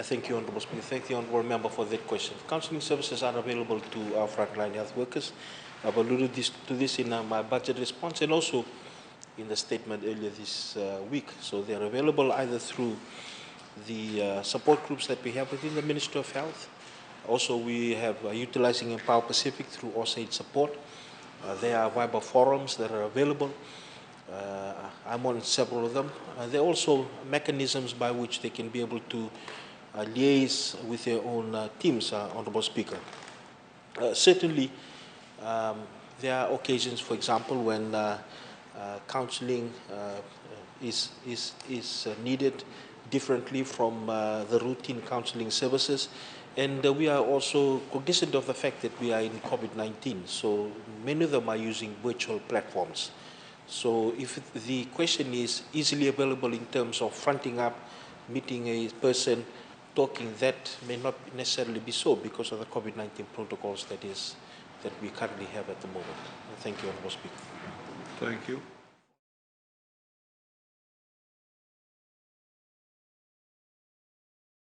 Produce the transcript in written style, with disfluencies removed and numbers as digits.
Thank you, Honourable Speaker. Thank the Honourable Member for that question. Counselling services are available to our frontline health workers. I've alluded to this in my budget response and also in the statement earlier this week. So they're available either through the support groups that we have within the Ministry of Health. Also, we have utilizing Empower Pacific through AusAid support. There are Viber forums that are available. I'm on several of them. There are also mechanisms by which they can be able to liaise with their own teams, Honourable Speaker. Certainly, there are occasions, for example, when counselling is needed differently from the routine counselling services. And we are also cognizant of the fact that we are in COVID-19, so many of them are using virtual platforms. So if the question is easily available in terms of fronting up, meeting a person, talking, that may not necessarily be so because of the COVID-19 protocols that we currently have at the moment. Thank you, Honourable Speaker. Thank you.